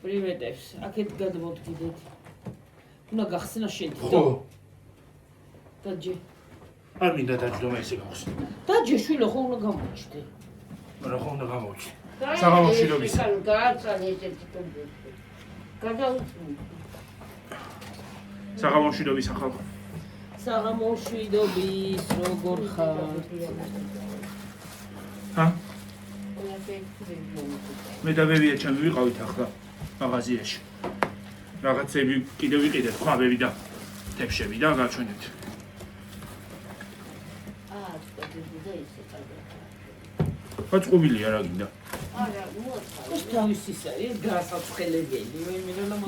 Privetevs. Აქეთ გადმოვდგიდეთ. უნდა გახსნა შენ თვითონ. ხო. დაჯე. არ მინდა დაჯდომა ესე გავხსნი. დაჯე შვილო ხო უნდა გამოჩდე. მაგრამ ხო უნდა გამოვჩი. საღამოშვიდობის. გააცალე ესეთი ტომბო. გადაუწმი. საღამოშვიდობის ახალ. საღამოშვიდობის როგორ ხარ? ჰა? მე და ბებია ჩემი ვიყავით ახლა მაღაზიაში. რაღაცები კიდე ვიყიდეთ, ხვაბები და თეფშები და გაჩვენეთ. აწყობილია რა გინდა? არა, მოაწყო. ეს თავისის არის, გასაცხელებელი.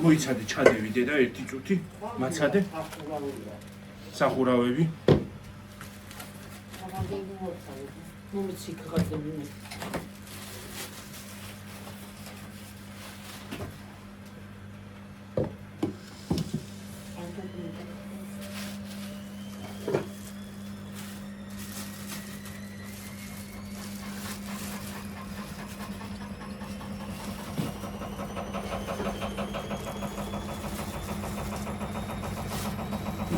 მოიცადე, ჩადევიდე და ერთი წუთი მაცადე. სახურავები. მომიცი ხარდები.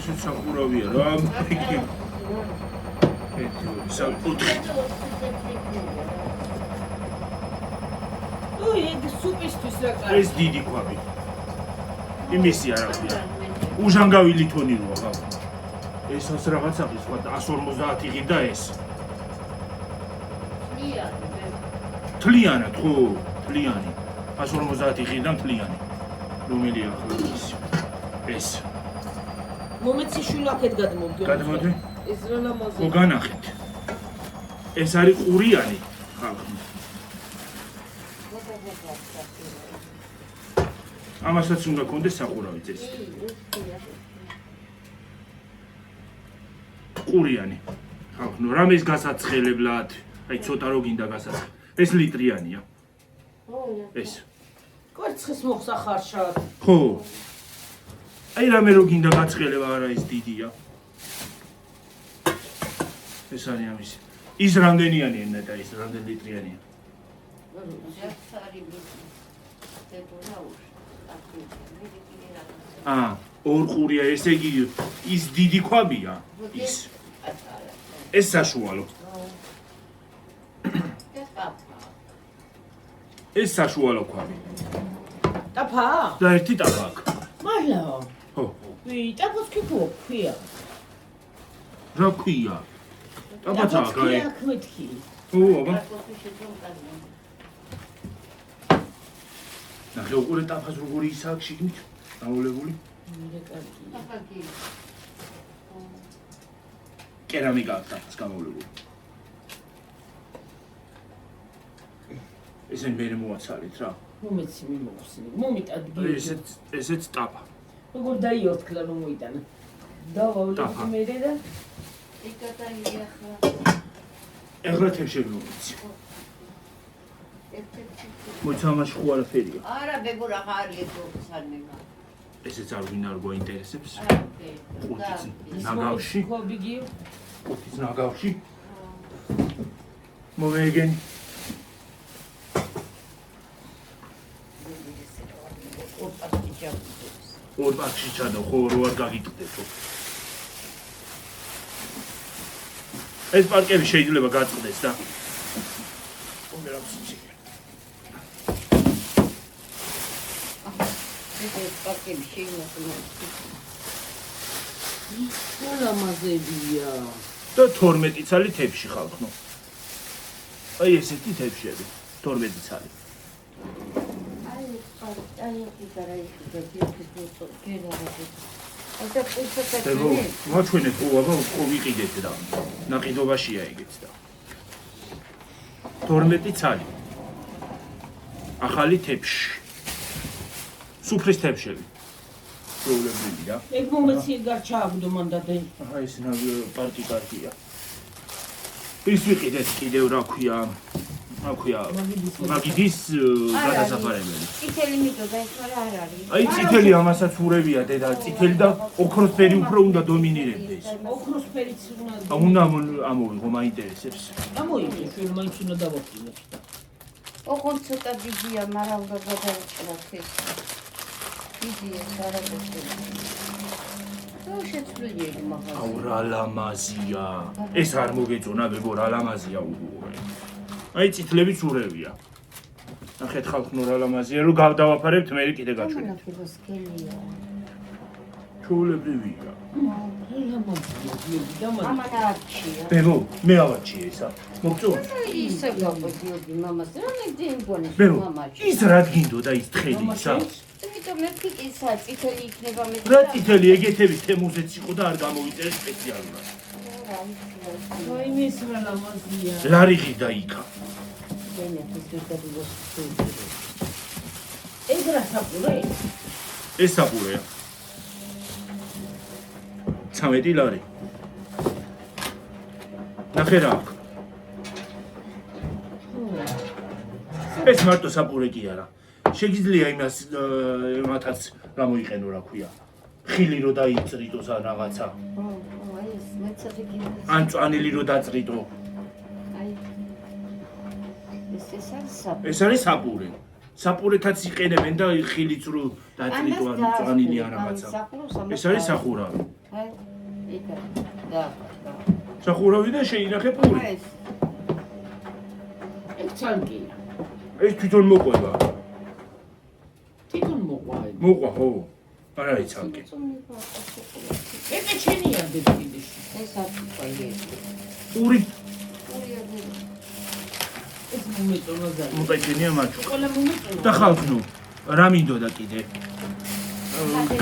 ისე სახურავია რა. საკუთრი. ой, ეგ სუპისთვის რა კარი. ეს დიდი ქვაბი. იმისი არა ქვია. უჟანგავილი თონი როა ხა. ესაც რაღაცა ის სხვა 150 ღირდა ეს. თლიანად ხო, თლიანი. 150 ღირდა თლიანი. რომელია ახლა ის? ეს. მომეცი შვილო აქეთ გადმოვდგე. გადმოვდი? ეს რა ლამაზი. ხო განახეთ. ეს არის ყურიანი ხალხი. ამასაც უნდა კონდეს სახურავი წესი. ყურიანი ხალხი, ნუ რამეს გასაცხელებლად, აი ცოტა რო გინდა გასაცხ. ეს ლიტრიანია. ეს. კვერცხის მოხსახარშად. ხო. აი რამე რო გინდა გაცხელება არა ის დიდია. ეს არის ამისი. ის რამდენიანია ნეტა ის რამდენ ლიტრიანია? ორ ყურია, ესე იგი ის დიდი ქვაბია. ის. ეს საშუალო. ეს საშუალო ქვაბი. ტაფა? და ერთი ტაფა აქვს. მართლა? ხო. ვი, ტაფას კი ხო ქვია. რა ქვია? ტაფაცა გაი. აქ მეთქი. ო, აბა. ნახე უყურე ტაფას როგორი ის აქვს შიგნით? დაულებული. მე კარგი. კერამიკა აქვს ტაფას გამოვლებული. ესენ მე მოაცალეთ რა. მომეცი მიმოხსნი. მომიტადგი. ესეც ტაფა. როგორ დაიორთქლა რომ მოიტანა. დავავლები მე და იკატაია ხა. ეხლა თევშები მომიცი. მოიცა ამაში ხო არაფერია. არა, ბებო რა არის პროფესიონალმა. ესეც არ ვინ არ გვაინტერესებს. ყუთიც ის ნაგავში. ქვაბიგიო. ყუთიც ნაგავში. მომეგენი. ორ პაკში ჩადო, ხო რო არ გაგიტყდეთო. ეს პარკები შეიძლება გაწყდეს და ეს პაკები შეიძლება. რა ლამაზებია. და 12 ცალი თეფში ხალხო. აი ესეთი თეფშები, 12 ცალი. მოჩვენეთ, აბა ხო ვიყიდეთ და ნაყიდობაშია ეგეც და 12 ცალი. ახალი თეფში. სუფრის თეფშები. პრობლემები რა. ეგ მომეცი გარჩააგდო მანდადე. აჰა ეს პარტი კარტია. ის ვიყიდეთ კიდევ რა ქვია. მაგიდის გადასაფარებელი. წითელი მიდოდა ეს რა არ არის. აი წითელი ამასაც ურევია დედა, წითელი და ოქროსფერი უფრო უნდა დომინირებდეს. ოქროსფერიც უნდა. უნდა ამოვიღო, მაინტერესებს. ამოიღე, ჩვენ მაინც უნდა დავაფრინოთ. ოღონდ ცოტა დიდია, მაგრამ უნდა გადავჭრათ ეს. დიდია, არაბეთია. და შეცვლილი მაგას. აუ რა ლამაზია. ეს არ მოგეწონა ბებო რა ლამაზია უგურე. აი წითლების ურევია. ნახეთ ხალხო რა ლამაზია, რომ გავდავაფარებთ მე კიდე გაჩვენე. ამას სკელია. ჩულებრივია. ლამაზია, გიორგი, დამადა. ამანაჩია. ბებო, მე ავაჩი ესა. მოგწონს? ისე გაბოდიოდი მამას, რა ნეგდენ გონი ბებო, მამაჩი. ის რა გინდოდა ის თხელი ისა? იმიტომ მე ფიქისა წითელი იქნება მე. რა წითელი ეგეთების თემუზეც იყო და არ გამოვიწერე სპეციალურად. აი მის რა ლამაზია. ლარიღი დაიქა. ეს რა საფურე? ეს საფურეა. 13 ლარი. ნახე რა აქვს. ეს მარტო საფურე კი არა. შეგიძლია იმათაც რა მოიყენო რა ქვია. ხილი რო დაიწრიტოს ან რაღაცა. აი ეს მეცადი კიდე. ან წვანილი რო დაწრიტო. აი ეს არის საფურე. საფურეთაც იყენებენ და ხილიც რო დაწრიტო ან წვანილი ან რაღაცა. ეს არის სახურავი. აი ეკა და სახურავი და შეინახე პური. აი ეს ეს ცალკია. ეს თვითონ მოყვება. თვითონ მოყვაი. მოყვა ხო? არ არის ცალკე. ეს ჩენია დედიდეში. ეს აფიქრე ეს. პური ეს მომეწონა ძალიან. მოპეჩენია მაჩო. ყველა მომეწონა. და ხალხო, რა მინდოდა კიდე?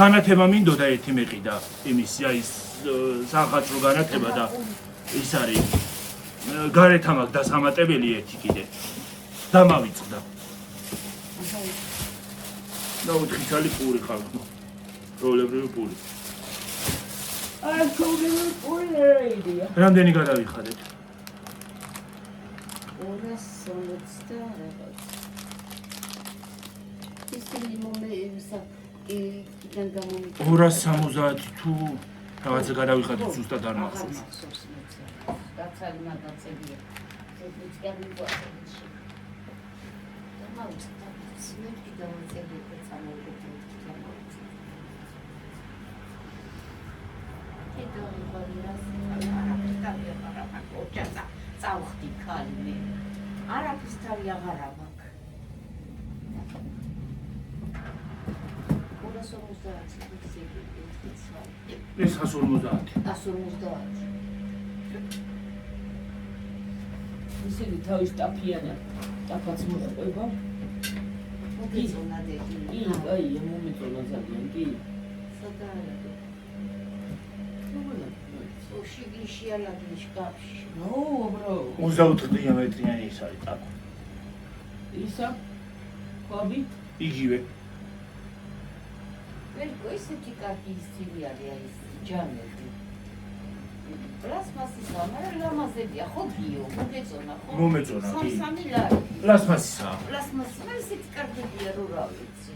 განათება მინდოდა ერთი მეყიდა იმის ის სახალხო განათება და ის არის გარეთ ამაკ დასამატებელი ერთი კიდე. დამავიწყდა. და 4 წელი პური ხალხო. როლებრივი პური. აი კოგემ პური რეიდია. რამდენი გადავიხადეთ? 260 რაღაც. ისინი მომეებსა კიდან გამომიწევს. 270 თუ რაღაცა გადავიხადეთ ზუსტად არ მახსოვს. დაცალი მაგაცებია. ეს გამიგვაწერეს. და მოვიწევ. სინერგი დავწერე სამოვიდეთ. კიდევ ვიღალას არაფერი აღარ აქვს. ოჯახა წავხდი ხალი მე. არაფერს თავი აღარ აქვს. 250 ეს 150. 150. ისინი თავის ტაფიანა ტაფაც მოყვება. მოგეწონა კი, დედი. აი, მომეწონა ძალიან, კი. სადაა? ოში გიშიალადი შკაფში. ო, ბრო. 24 დიამეტრიანი ის არის ტაკო. ისა? ყვავი? იგივე. ვერკო ისეთი კარგი სტილი არის ეს ჯამები. პლასმასისა, მაგრამ ლამაზებია, ხო გიო, მოგეწონა, ხო? მომეწონა, კი. 3 ლარი. პლასმასისაა. პლასმასისა ისეთი კარგია, რო რა ვიცი.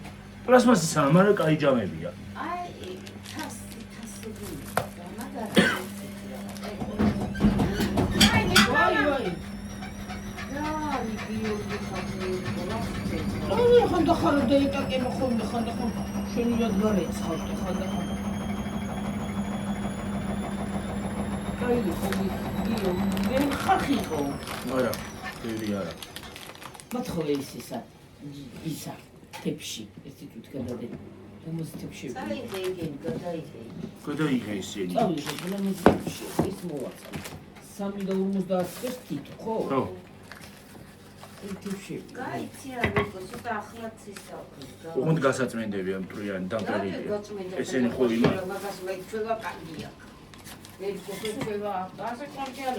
პლასმასისაა, მაგრამ კაი ჯამებია. აი, თასი. ვაი, ვაი. ხანდა ხარო დაიტაკება ხოლმე, ხანდა შენივად გარეცხავთ, ხანდა. კაი, ხოლმე, გიო, მე ხალხი ხო? არა, დევი არა. მათ ხო ისა, თებში, ეს თვით გადადე. თებში. წაიღე, გადაიღე. გადაიღე ისინი. წავიღე, თებში, ის მოვაცა. 3.50 თით, ხო? ხო. თებში. გაიცი რა ვიყო, ცოტა ახლაც ისაუბრეთ. ოღონდ გასაწმენდებიან პრიანი დამყარებია. ესენი ხო იმა. მაგას მეჩვევა კარგია. ვერკო შეჩვევა, ასე კარგია.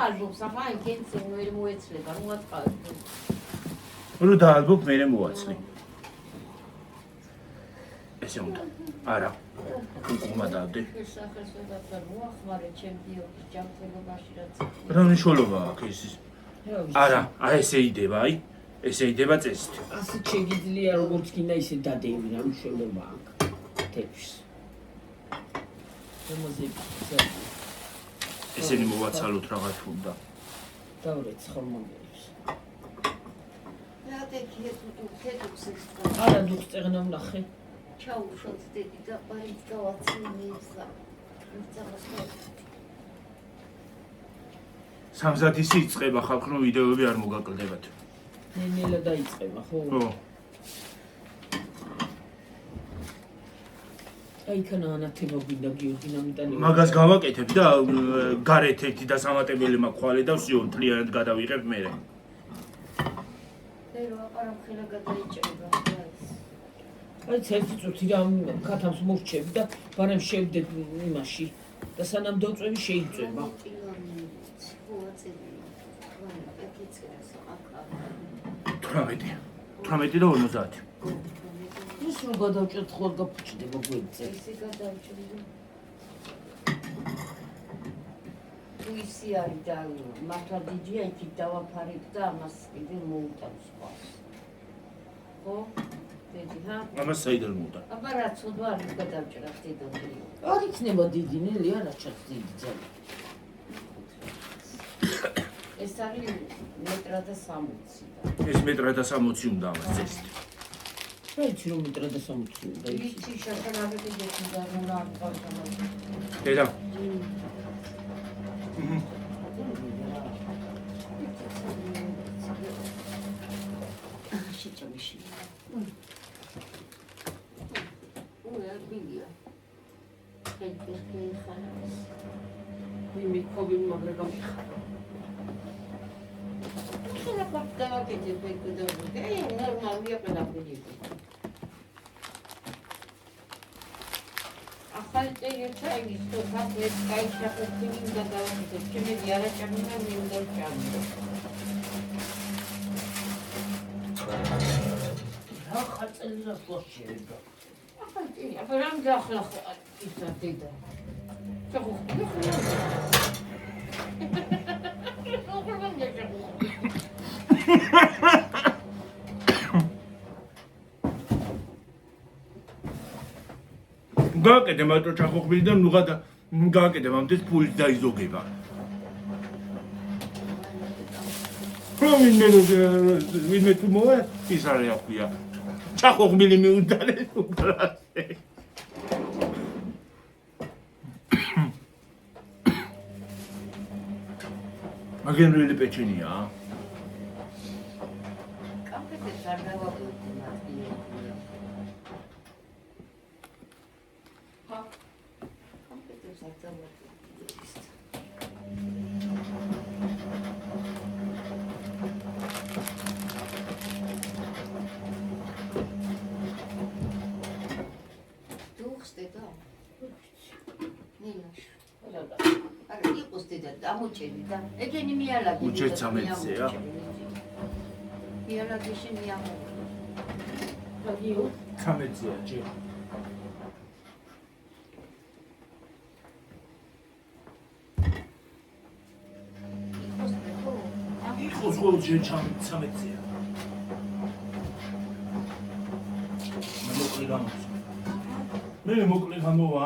ალბომს ახლა იქენს ვერ მოეცლება, რა ვაწყავ. რო დაალბობ მე მოაცლი. ესე უნდა. არა. უკუმა დავდე. ეს სახელს ვეღარ მოახმარე ჩემპიონის ჯანმრთელობაში რაც. რა მნიშვნელობა აქვს ეს? არა, ესე იდება, აი. ესე იდება წესით. ასე შეგიძლია როგორც გინდა ისე დადევი, რა მნიშვნელობა აქვს თებში. ესენი მოვაცალოთ რაღაც უნდა. დავრეცხავ მაგერებს. რატე ქეთუქს არა დუხს წეღნა ვნახე. ჩაუშვათ დედი და პარით გავაცინებს და სამზათისი იწყება ხალხ რომ ვიდეოები არ მოგაკლდებათ. ნელა დაიწყება ხო? ხო. აი ქანა ანათება გინდა გიორგი ნამდვილი. მაგას გავაკეთებ და გარეთ ერთი დასამატებელი მაქვს ხვალე და ვსიო მთლიანად გადავიღებ მე. ერო აპარა ხილა გადაიჭრება. აი ერთი წუთი რამ ქათამს მორჩები და ბარემ შევდებ იმაში და სანამ დავწვევი შეიწვება. 18 და 50. ის რომ გადავჭერთ ხოლ გაფუჭდება გვერდზე. ისი გადავჭრდი. თუ ისი არის და მართლა დიდია იქით დავაფარებ და ამას კიდე მოუტანს ხვალ. ხო? დედი ჰა? ამას საიდან მოვდა? აბა რა ცოდვა არის გადავჭრა დედოფლი. არ იქნება დიდი ნელი არა ჩაც დიდი ძალი. ეს არის მეტრა და 60 და. ეს მეტრა და 60 უნდა ამას წესით. რა იცი რომ მეტრა და 60 უნდა იცი? იცი შაქარები დედი და რა არ ყავდა. დედა. შეჭამში. ბიგია. ეს ხანას. მიმი ქობი მაგრამ გამიხარა. ხლა პარტავაკეთე ბეგდობდი. ნორმალია პედაგოგი. ახალი ტელეფონის თუ ფაქტებს გაიჩახეთ იმ გადავაკეთეთ. ჩემი არაჭამია მინდა ჩამო. რა ხაწელი რა ფლოშერება. აბა რამ დაახლა ისა დედა. ჩახო. გააკეთე მარტო ჩახოხბილი და ნუღა და გააკეთე მამდეს ფულით დაიზოგება. ვინმე თუ მოვა ის არის აქვია. ჩახოხბილი მიუდარეს უკრასე. მაგენრელი პეჩენია. კაფეზე არ დავაკვირდი მათი. კაფეზე არ დუხსტედა. ნილაშ. არა იყოს დედა დამოჭედი და ეგენი მიალაგი. უჩეთ 13-ზეა. მიალაგი შემიამო. რადიო 13-ზეა ჯერ. იყოს ხო ჯერ 13-ზეა. მე მოკლე გამოვა.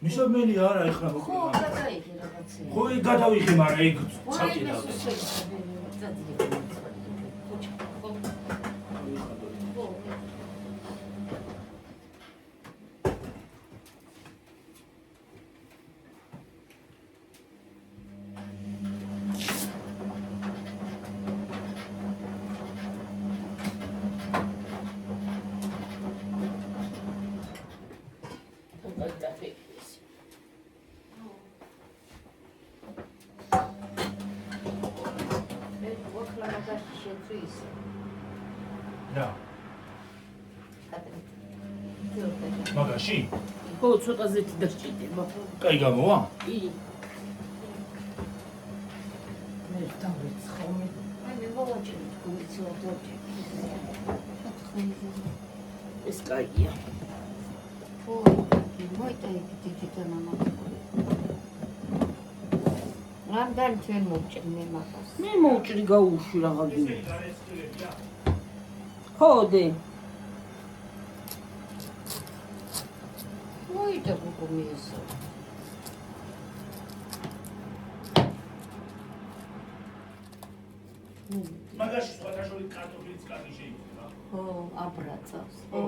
მისობელი არა ეხლა ხო, გადაიღე რაღაცა. ხო გადავიღე, მაგრამ ეგ ცალკე და რა მაგაში ხო ცოტა ზეთი დასჭირდება. კაი გამოვა? კი. მე დავეცხავ. აი მე მოვაჭრე გულიცო დოჭი. ეს კაია. ხო, მოიტა იქით და მამა. რამდენი ჩვენ მოვჭრე მე მაგას. მე მოვჭრი გაუშვი რაღაც. ხო დე. მოიტა გოგო მიესა. მაგაში სხვათა შორის კარტოფილის კარგი შეიძლება. ხო, აბრაწავს. ხო.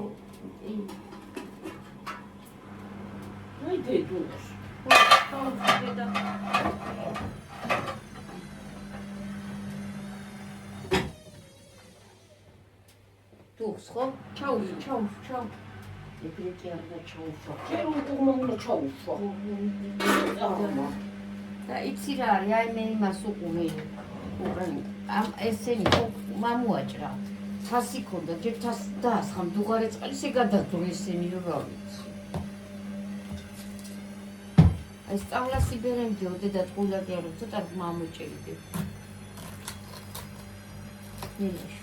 აი დედულს. ხო, დედა. დუხს ხო? ჩაუ. ეგრეთი არ და ჩაუშვა. ჯერ უკურმო ჩაუშვა. და იცი რა არის, აი მე იმას უყურე. ამ ესენი მამუაჭრა. თასი ქონდა, ჯერ თასი დაასხამ დუღარე წყალი, ესე გადადო ესენი რა ვიცი. აი სწავლა სიბერემდეო დედა ტყულაკი არ ცოტა მამოჭერიდე. ნინეშ.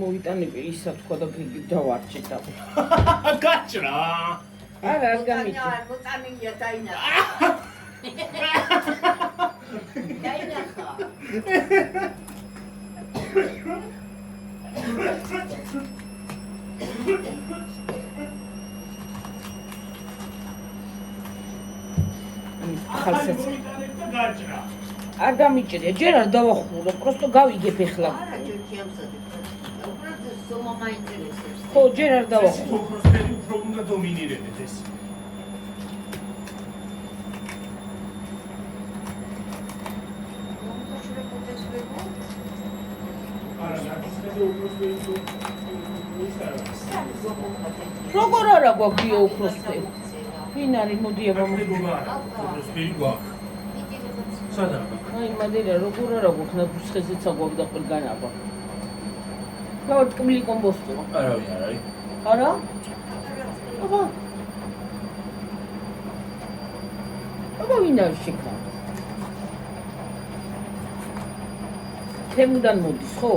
მოვიტანები ისა თქვა და დავარჩე და გაჭრა. არა არ გამიჭი. მოტანილია დაინა. დაინახა. ხალხსაც გაჭრა. არ გამიჭერია, ჯერ არ დავახურო, просто გავიგებ ეხლა. არა ჯოქი ამსადი. უბრალოდ ზომა მაინტერესებს. ხო, ჯერ არ დავახურო. უბრალოდ უფრო უნდა დომინირებდეს ეს. არა, ნაკისრეზე უბრალოდ როგორ არა გვაქვს უფროსფერი? ვინ არის მოდი აბა უბრალოდ გვაქვს. სადაა? აი მადერა როგორ არა გვაქვს ნაფუსხეზეცა გვაქვს და ყველგან აბა. გავარ ტკბილი კომბოსტო. არავინ არ არის. არა? აბა. აბა ვინ არის შეკრა? თემუდან მოდის ხო?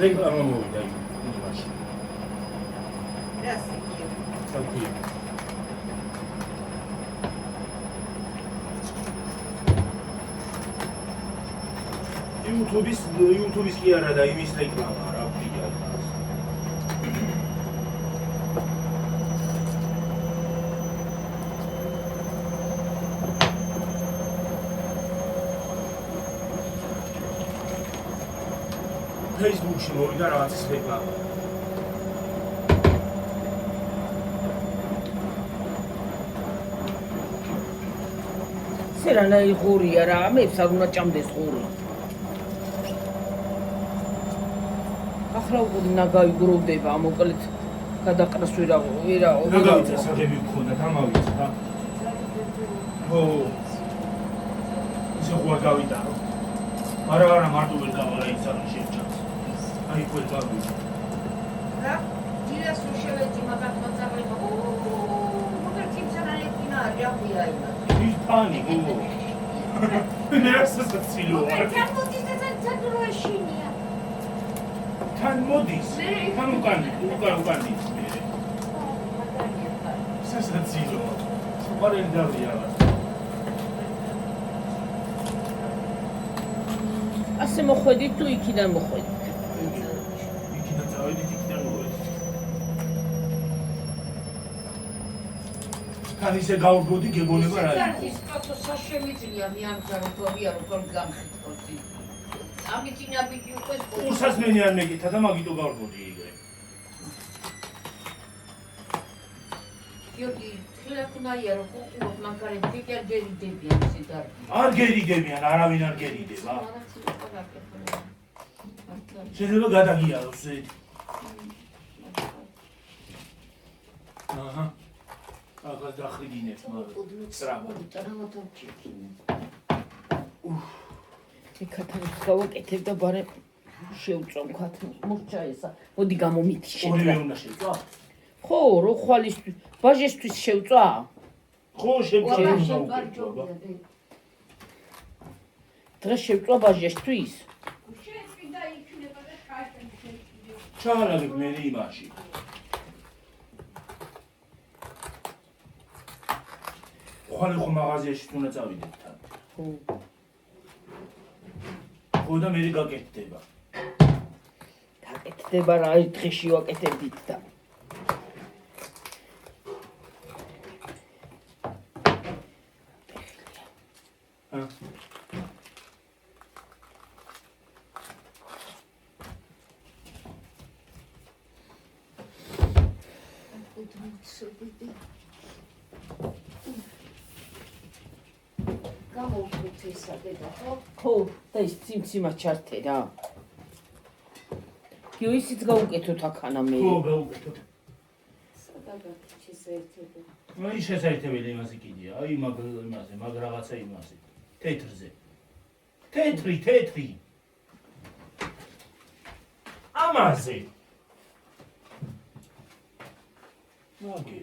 რეკლამა მოვიდა იმაში. რასი? საკუი. YouTube-ის კი არა და იმის რეკლამა რა ვქია. Facebook-ში მოვიდა რაღაცის რეკლამა. სერანაი ღორია რა, ამებს არ უნდა ჭამდეს ღორი. ახლა უკვე ნაგაიგროვდება, მოკლედ გადაყრას ვერა. რა გავიწე საგები გქონდა, გამავიწე რა. ხო. ისე ხო გავიტარო. არა, მარტო ვერ გავალა ის არ შეჭას. აი ხო გავიწე. რა? დილას უშევედი მაგათ მოწაბება. მაგათ იმსანალი კინა არია იმას. ის პანი გო. ნერასა ცილო. თან მოდის და თან როაშინია. თან მოდის. თან უკანი. სასაცილო. პარენ დავია. ასე მოხვედით თუ იქიდან მოხვედით? იქიდან წავედით, იქიდან მოვედით. თან ისე გავგოდი გეგონება რა იყო. ის კაცო საშემიძლია მე არ გავიგია როგორ გამხიტყოდი. ამით ინაბიჯი უკვე უსას მე არ მეკითხა და მაგიტო გავგოდი იგრე. იოგი ხილაკუნაია რო უყურებ მაგარი ფიქერ გერიდებიან სიდარ. არ გერიდებიან, არავინ არ გერიდება. შეიძლება გადაგიაროს ეს. აჰა. ახლა დახრიგინებს მაგრამ სწრაფად. ეკათანის გავაკეთებ და ბარე შევწვა მხათ მურჩა ესა. მოდი გამომითი ორივე შეჭრა. უნდა შეწვა? ხო, რო ხვალისთვის, ბაჟესთვის შევწვა? ხო, შევწვა. დღეს შევწვა ბაჟესთვის? ჩაალაგებ მე იმაში. ხვალე ხო მაღაზიაში უნდა წავიდეთ თან. ხო და მე გაკეთდება. გაკეთდება რა ერთ დღეში ვაკეთებდით და. ხო, და ის ციმციმა ჩართე რა. გიო ისიც გაუკეთოთ აქანა მე. ხო, გაუკეთოთ. სადაგაკეთე საერთოდ. აი შესაძლებელი იმასი კიდია. აი მაგ რაღაცა იმასი. თეთრზე. თეთრი. ამაზე. მაგე.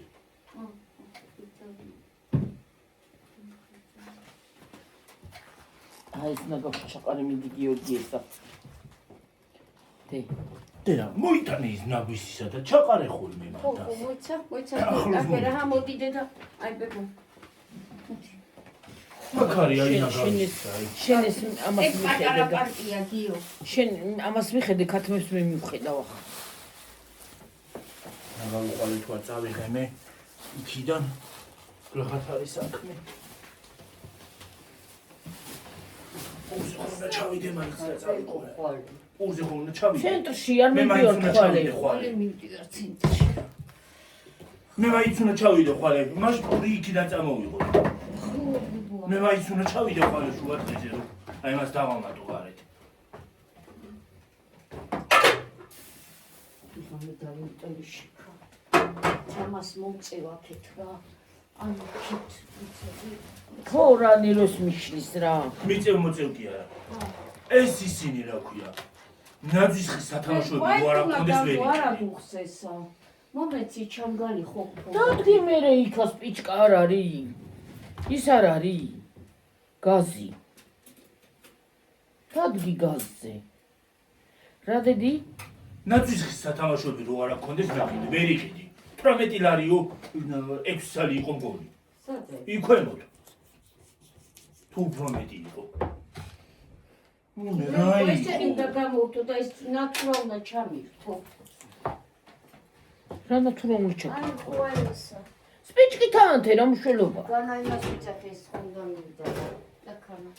აი ეს ნაგავში ჩაყარე მიდი გიორგი ესა. და მოიტანე ის ნაგვისისა და ჩაყარე ხოლმე მანდა. ხო, მოიცა. აფერა მოდი დედა. აი ბებო. მაგარი აი ნაგავის. შენ ეს ამას ეს პატარა მიხედე. პარტია გიო. შენ ამას მიხედე ქათმებს მე მივხედავ ახლა. ნაგავი თქვა წავიღე მე იქიდან რაღაც არის საქმე. უნდა ჩავიდე მაგას და წავიყო. უზე ხომ უნდა ჩავიდე. ცენტრში არ მიდიოდ ხვალე. მივდივარ ცენტრში. მე მაინც უნდა ჩავიდე ხვალე. მაშ პური იქიდან წამოვიღო. მე მაინც უნდა ჩავიდე ხვალე შუა დღეზე რომ აი მას დავამატო გარეთ. მე დავიმტევი შეკა. თამას მომწევაქეთ რა. ანუ ქით ვიცოდი. ხო რა ნილოს მიშლის რა. მიწევ კი არა. ეს ისინი რა ქვია. ნაძვისხის სათამაშოები ვარ აკონდეს ვერი. არა დუხსესა. მომეცი ჩამგალი ხო. დადგი მე იქას პიჭკა არ არის. ის არ არის. გაზი. დადგი გაზზე. რა დედი? ნაძვისხის სათამაშოები რო არ აკონდეს ნახიდე, ვერ იყიდი. 18 ლარიო 6 წელი იყო მგონი. სადე? იქვემოთ. თუ უფრო მეტი იყო. ეს წინდა გამოვთო და ეს ნატურალურად ჩამირთო. რა ნატურალურად ჩა. აი ყოელსა. სპიჭკითან თე რა მშველობა. განაიმას ვიძახე ეს ხონდა მივიდა. და ქანა.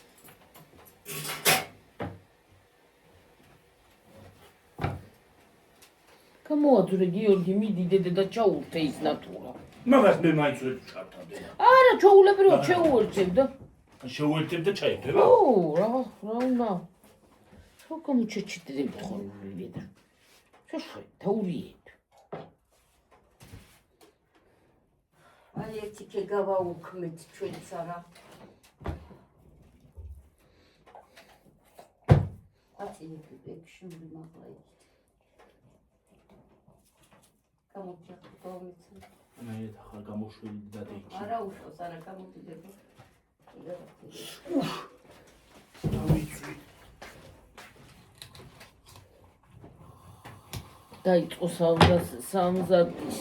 გამოაძურე გიორგი მიდი დედა და ჩაურთე ის ნატურა. მაგას მე მაინც ვერ ჩავთავდე. არა ჩაულებრივად შეუერთებ და. შეუერთებ და ჩაერთება? ო რა უნდა. ხო გამოჩეჩიტები ხოლმე და. შეშვე თაურიეთ. აი ერთი კე გავაუქმეთ ჩვენც არა. ათი ექშული მაგლა იქით. გამოვთხოვეთ. მე ახლა გამოშველი და დეიქი. არა უშავს არა გამოდიდება. დავიწვი. დაიწყო 70-ის.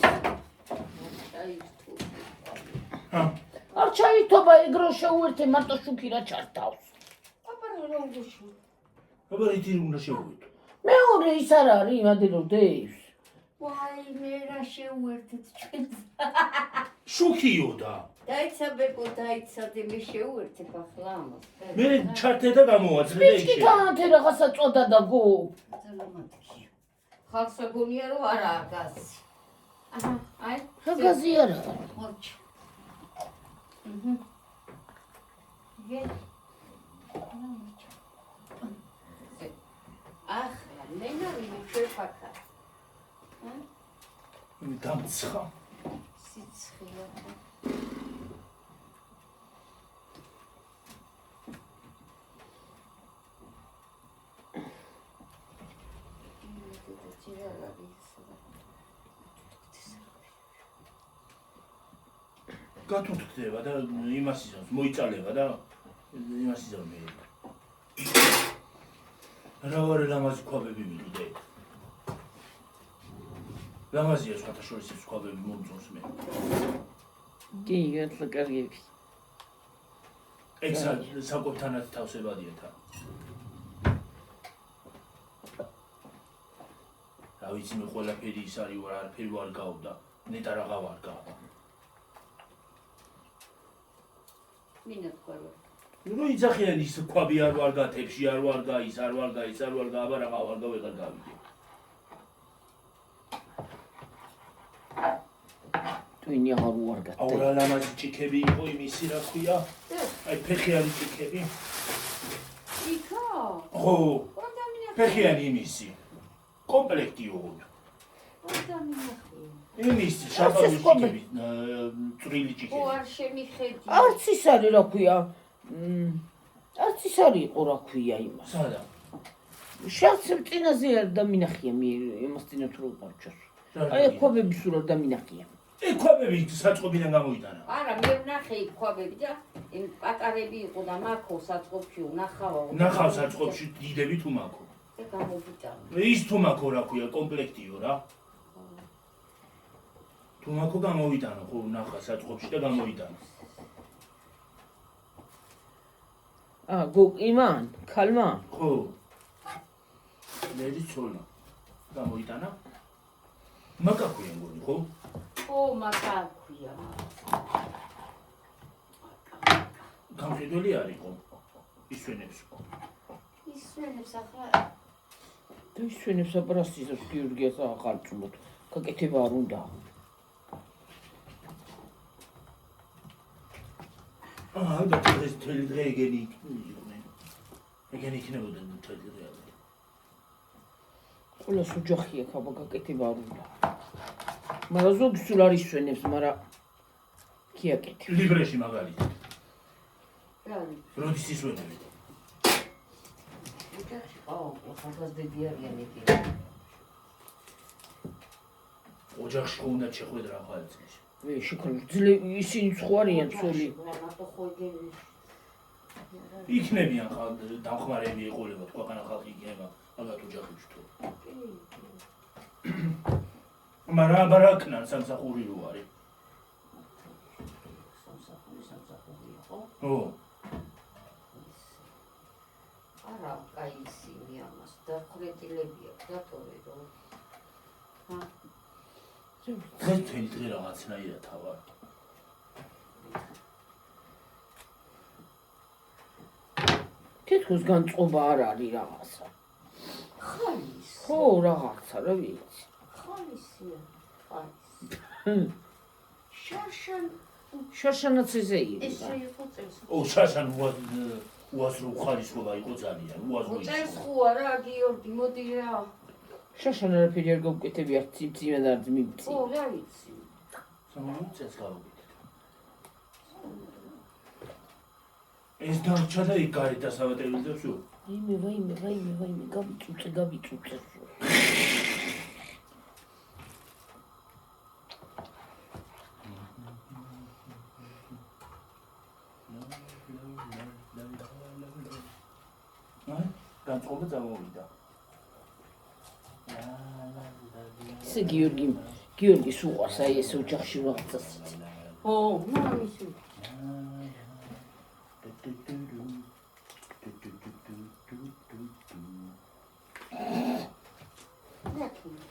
არ ჩაითობა ეგრო შეუერთე მარტო შუქი რა ჩართავს. აბა რა უდეში. აბა ითი უნდა შევუერთო. მეორე ის არ არის იმადი რომ დეის. ვაი მე რა შეუერთეთ ჩვენს. შუქიო და. დაიცა ბებო დაიცა და მე შეუერთებ ახლა ამას. მე ჩართე და გამოვაცხე და ისე. სპიჭკითან თე რაღაცა წოდა და გო. ძალამატი. ხალხსა გონია რომ არაა გაზი. აჰა აი რა გაზი არა. მოჩ. ახლა მენარი შეფაქა. დამცხა. სიცხეა. გათუთქდება და იმას იზამს, მოიწალება და იმას იზამ მე. რა ვარ ლამაზი ქვაბები მიდე. ლამაზია სხვათა შორის ეს ქვაბები მომწონს მე. კი, ეთლა კარგები. ეგ საკუთანად თავსებადიათა. რა ვიცი მე ყველაფერი ის არის ვარ არაფერი ვარ გავდა. ნეტა რაღა ვარ გავა. მინა თქვა. ნუ იძახიან ის ქვაბი არ ვარ გა, თებში არ ვარ გა, ის არ ვარ გა, ის არ ვარ გა, აბა რაღა ვარ გა ვეღარ გავიგე. ტვინი აღარ ვარ გა. აუ რა ლამაზი ჭიქები იყო იმისი რა ქვია? აი ფეხიანი ჭიქები. იქა? ხო. ფეხიანი იმისი. კომპლექტი უღუნ. იმისი შაბათი ჭიქები, წვრილი ჭიქები. ო არ შემიხედი. არც ის არის რა ქვია. არც ის არის იყო რა ქვია იმას. სადა? შარც წინაზე არ დამინახია მე იმას წინა თუ პარჩას. აი ქვაბები სულ არ დამინახია. ეგ ქვაბები საწყობიდან გამოვიტანა. არა, მე ვნახე იქ ქვაბები და იმ პატარები იყო და მაქო საწყობში ვნახავა. ნახავ საწყობში დიდები თუ მაქო. და გამოვიტანა. ის თუ მაქო რა ქვია, კომპლექტიო რა. თუ მაქო გამოვიტანა, ხო ნახა საწყობში და გამოვიტანა. იმან, ქალმა? ხო. ლედი ცოლნა. გამოვიტანა? მაკა ქვია მგონი, ხო? ო, მაკა ქვია. გამხედველი არისო. ისვენებს. ისვენებს ახლა. და ისვენებს აპრასტიზებს გიორგიას ახალწულოთ. გაკეთება არ უნდა. და ეს თელი დღე ეგენი იყვნენ. ეგენი იქნებოდა თელი დღე. ყველას ოჯახი აქვს, აბა გაკეთება არ უნდა. მაგრამ ზოგი სულ არ ისვენებს, მაგრამ კი აკეთებს. ლიბრეში მაგალითად. რა როდის ისვენები? ახალგაზრდები არიან იგი. ოჯახში ხო უნდა შეხვედრა ახალი წლის. ისინი ხო არიან ცოლი. იქნებიან დამხმარები ეყოლებათ ქვეყანა ხალხი იქნება მაგათ ოჯახებში თუ. მაგრამ აბა რა ქნან სამსახური რო არის. სამსახური ხო? ო. არა, კაი ისინი ამას დახრეტილები აქვს და თორე რომ. დღეს თელი დღე რაღაცნაირად თავარ. თითქოს განწყობა არ არის რაღაცა. ხალის. ხო, რაღაცა, რა ვიცი. ხალისია. შარშანაც ესე ესე იყო. იყო წელს. ო შაშან უაზრო ხალისობა იყო ძალიან. უაზრო იყო. წელს ხუა რა გიორგი, მოდი რა. შაშან არაფერი არ გავუკეთებია, ციმციმე და არ მიმცი. ო, რა ვიცი. სამოწელს გავუკეთე. ეს დარჩა და იქ გარეთ დასავატებელზე ვსო. ვაიმე, გავიწუწე. განწყობა წამოვიდა. ესე გიორგის უყვარს აი ეს ოჯახში რაღაცას. ო, მამისი.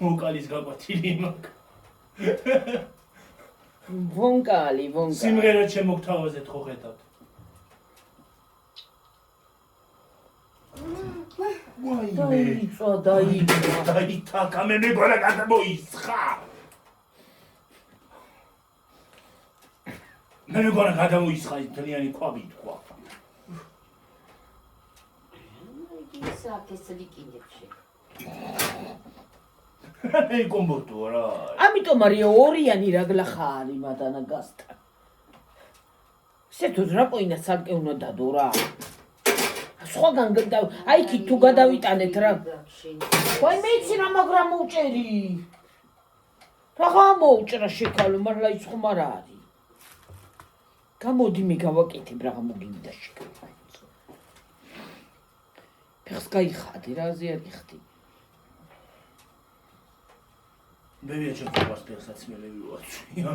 ვოკალის გაკვეთილი მაქვს. ვონკალი. სიმღერა შემოგთავაზეთ ხო ხედავთ. დაითაკა მე მეგონა გადამოისხა. მე მეგონა გადამოისხა თლიანი ქვაბი თქვა. ისაკეს ლიკინებში. აი კომბორტო რა. ამიტომ არის ორიანი რაგლახა არის მადანა გასტა. სეთო რა პოინა ცალკე უნდა დადო რა. სხვაგან აი კი თუ გადავიტანეთ რა. ვაი მეცი რა მაგრამ მოუჭერი. რა მოუჭრა შეკალო, მაგრამ ის ხომ არ არის. გამოდი მე გავაკეთებ რა მოგინდა შეკალო. ფეხს გაიხადე რა ზე არ იხდი. მე ვიაჩოქებას ფეხსაც მელევი ვაცვია.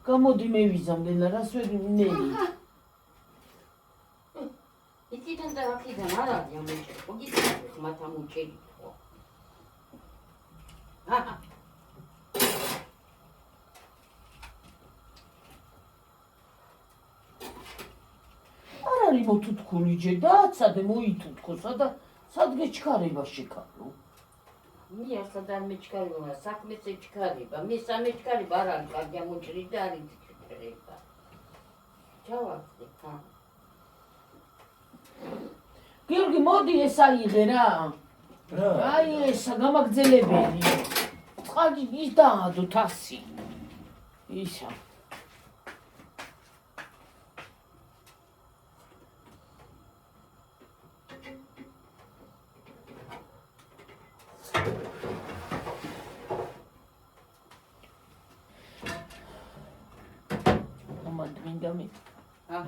გამოდი მე ვიზამდნენ რას ვერ ნელი. იქიდან და აქიდან არ არის ამოჭერი. მოგიწევს მათ ამოჭერი ხო? არ არის მოთუთქული ჯერ დააცადე მოითუთქო სად გეჩქარება შეკარო. მე ასად არ მეჩქარება, საქმეც ეჩქარება. მე სამეჩქარება არ არის კარგი ამოჭერი და არ იწერება. ჩავახდე ხა. გიორგი მოდი ეს აიღე რა. აი ესა გამაგრძელებელი. წყალი ის დაადო თასი. ისა. მინდა მე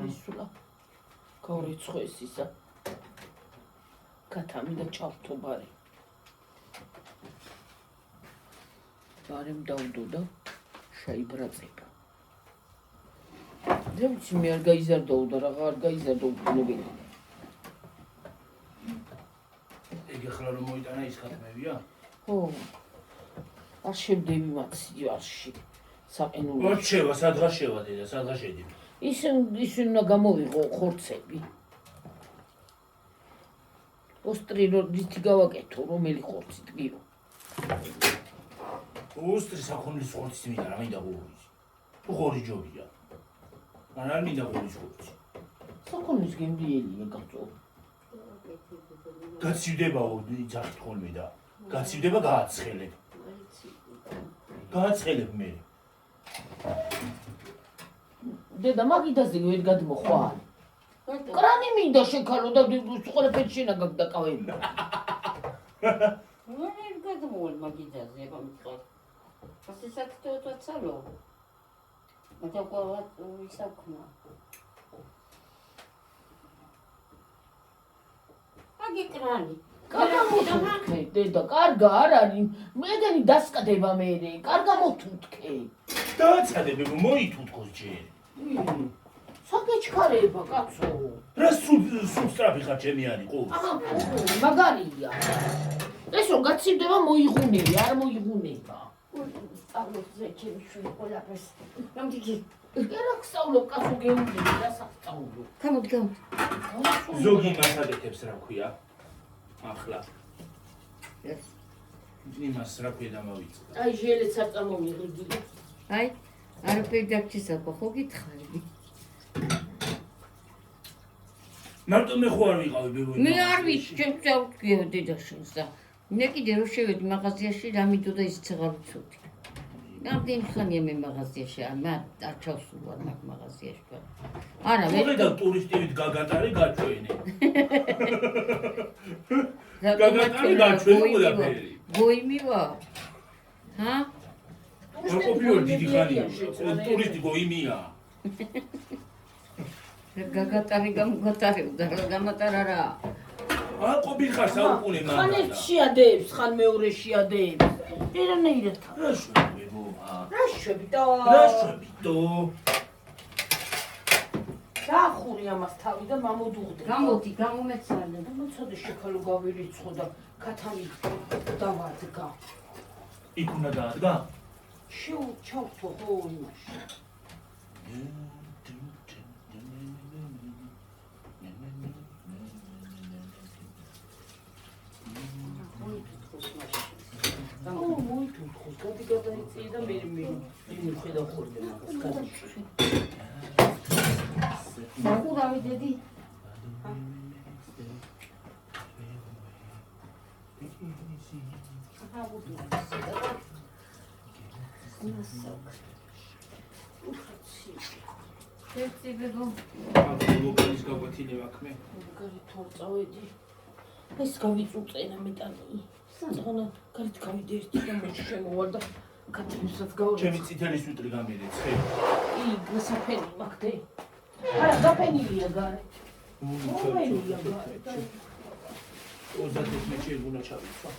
ისულა გავრიცხო ეს ისა კათამი და ჩავთო ბარი ბარემ დავდო და შეიბრაწება დემცი მე არ გაიზარდო და რა არ გაიზარდო უკუნებელი ეგ ახლა რომ მოიტანა ის ხათმებია ხო არ შემდები მათ სიჯარში საყენური ოჩევა სადღა შევა დედა სადღა შედი ისინი უნდა გამოვიღო ხორცები ოსტრი როდი გავაკეთო რომელი ხორცი ტკიო ოსტრი საქონლის ხორცი მინდა რა მინდა გულის ხორი ჯობია ან არ მინდა გულის ხორცი საქონლის გემრიელია გაწო გაცივდებაო ძახით ხოლმე და გაცივდება გააცხელებ გააცხელებ მე დედა მაგიდაზე ვერ გადმოხვარ კრანი მინდა შეკალო და უყურებთ შენა გაგდაკავები ვერ გადმოვალ მაგიდაზე გამიწყო ასე საერთოდ ცალო მაგრამ ყოლა ისაკნა აგი კრანი კარგა მოთუთქე დედა კარგა არ არის მეგენი დასკდება მერე კარგა მოთუთქე დააცადებ მოითუთქოს ჯერ საგეჩქარება კაცო რა სულ სტრაფი ხარ ჩემი არის ყო მაგარია ეს რომ გაცივდება მოიღუნები არ მოიღუნება სწავლობ ჩემი შვილი ყველაფერს გამიგი რა გსწავლობ კაცო გეუბნები რა სასწავლო გამოდი ზოგი მასადეთებს რა ქვია ახლა ეს იმას რა ქვია დამავიწყე აი ჟელეც არ წარმომიღდი აი არაფერი დაგჭისაკო ხო გითხარი მარტო მე ხო არ ვიყავი ბებო მე არ ვიცი ჩემ წავდგიო დედაშენს და მე კიდე რო შევედი მაღაზიაში რა მიდოდა ის ცეღარ ვიცოდი რამდენი ხანია მე მაღაზიაში არ ჩავსულვარ მაგ მაღაზიაში არა მე და ტურისტივით გაგატარი გაჩვენე გაგატარი გაჩვენე ყველაფერი გოიმივა ჰა არ ყოფილიო დიდი ხანია ტურისტი გოიმია გაგატარი გამოგატარებდა რა გამატარა რა არ ყოფილი ხარ საუკუნე მაგა ხან ერთ შეადებს ხან მეორე შეადებს ერანაირად რა შვებო რა შვებიტო რა შვებიტო დახური ამას თავი და მამოდუღდე გამოდი გამომეცალე და მოცადე შეკალო გავირიცხო და კათამი დავადგა იქ უნდა დაადგა ჩავთო ხო იმაში მოითუთქოს გადი გადაიწიე და მე ხედავ ხოლმე მაგას გადაჭრი დაგურავი დედი ერთი ბებო ლოკალის გაგვათინება ქმე გარი თორ წავედი ეს გავიწუწენა მეტანი სანახონა გარეთ გავიდე ერთი და შემოვარ და კათიმსაც გავუწე ჩემი წითელი სვიტრი გამირეცხე კი გასაფენი მაგდე არა გაფენილია გარეთ რომელია გარეთ 31 შეგვნა ჩავიცვა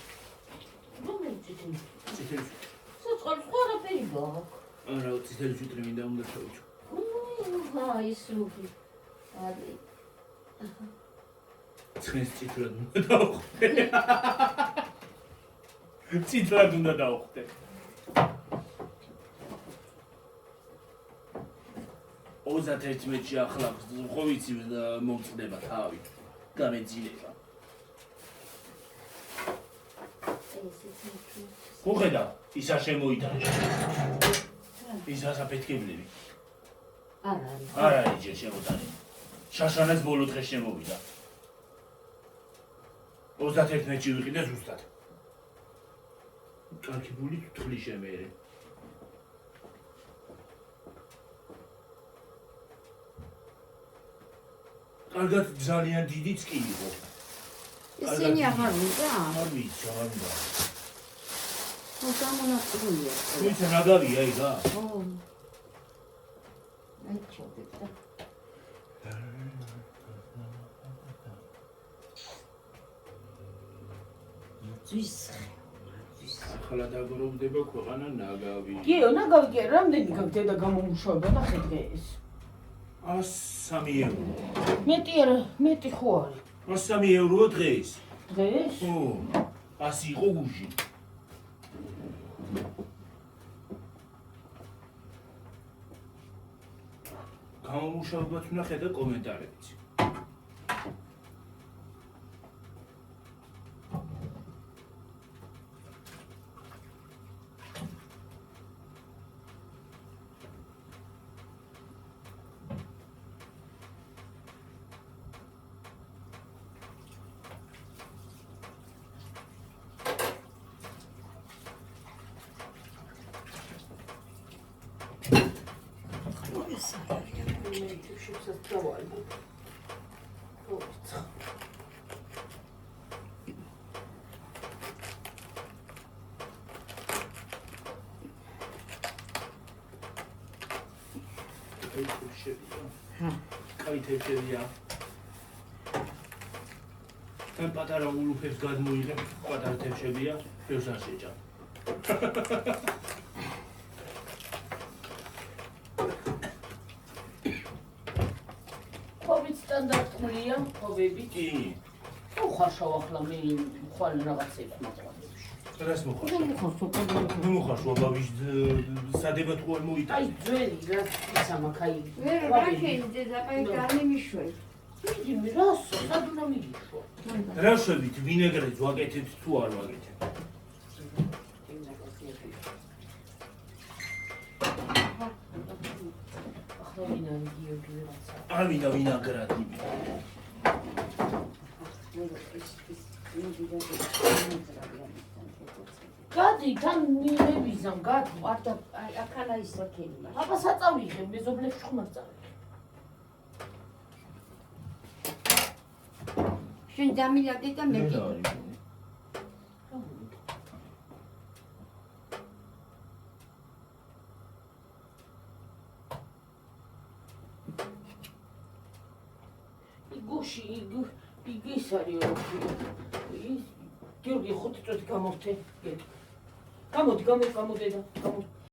რომელი წითელი წითელი საწყალ სხვა რაფერი გაქვს არა, წითელი ჭიტრი მინდა უნდა შევუჩო. ის რუხი. არი. ცხენს ჭიტრად უნდა დავხვდე. ჭიტრად უნდა დავხვდე. 31-ში ახლა ხო ვიცი მომწდება თავი. გამეძინება. ხო ხედავ, ისა შემოიტანე. ის ასაფეთქებლები. არ არის ჯერ შემოტანილი. შაშანაც ბოლო დღეს შემოვიდა. 31-ში ვიყიდე ზუსტად. კალკიბული თვლი შემეერე. კარგად ძალიან დიდიც კი იყო. ისინი აღარ უნდა? არ ვიცი, აღარ უნდა. გამონახულია. ვიცი ნაგავია იგა? ო. აი ჩოდეთ. ზის. ახლა დაგროვდება ქვეყანა ნაგავი. კიო, ნაგავი კი, რამდენი გაქვს დედა გამომუშავება და ხე დღეს? 103 ევრო. მეტი არა, მეტი ხო არის. 103 ევრო დღეს? დღეს? ო, 100 იყო გუში. გამომუშავებაც უნდა ხედა კომენტარებიც. კაი თევზებია. თან პატარა ულუფებს გადმოიღებ, პატარა თევზებია, ბევრს არ შეჭამ. ხობიც სტანდარტულია, ხობები. კი. უხარშავ ახლა მე ხვალ რაღაცებს მაყურებში. რას მოხარშავ? მოხარშავ. მე მოხარშავ ბაბის სადებად ხო არ აი მოიტანე. ძველი რა იცამაქ აი. მე რა შეიძლება დაპაი გამიმიშვი. მიდი მე რა სად უნდა მიგიშვა? რა შევით ვინეგრეტს ვაკეთებთ თუ არ ვაკეთებთ? ახლა ვინა გიორგი რაღაცა. არ მინდა ვინაგრატი. გადი თან მივიზამ გადი. არდა აქანა ის რაკენი. აბა საწავლი ხე მეზობლებში ხომ არ წავი. შენ დამილადე და მე იგუში ის არის ის გიორგი 5 წუთი გამოვთე. გამოდი და გამოდი.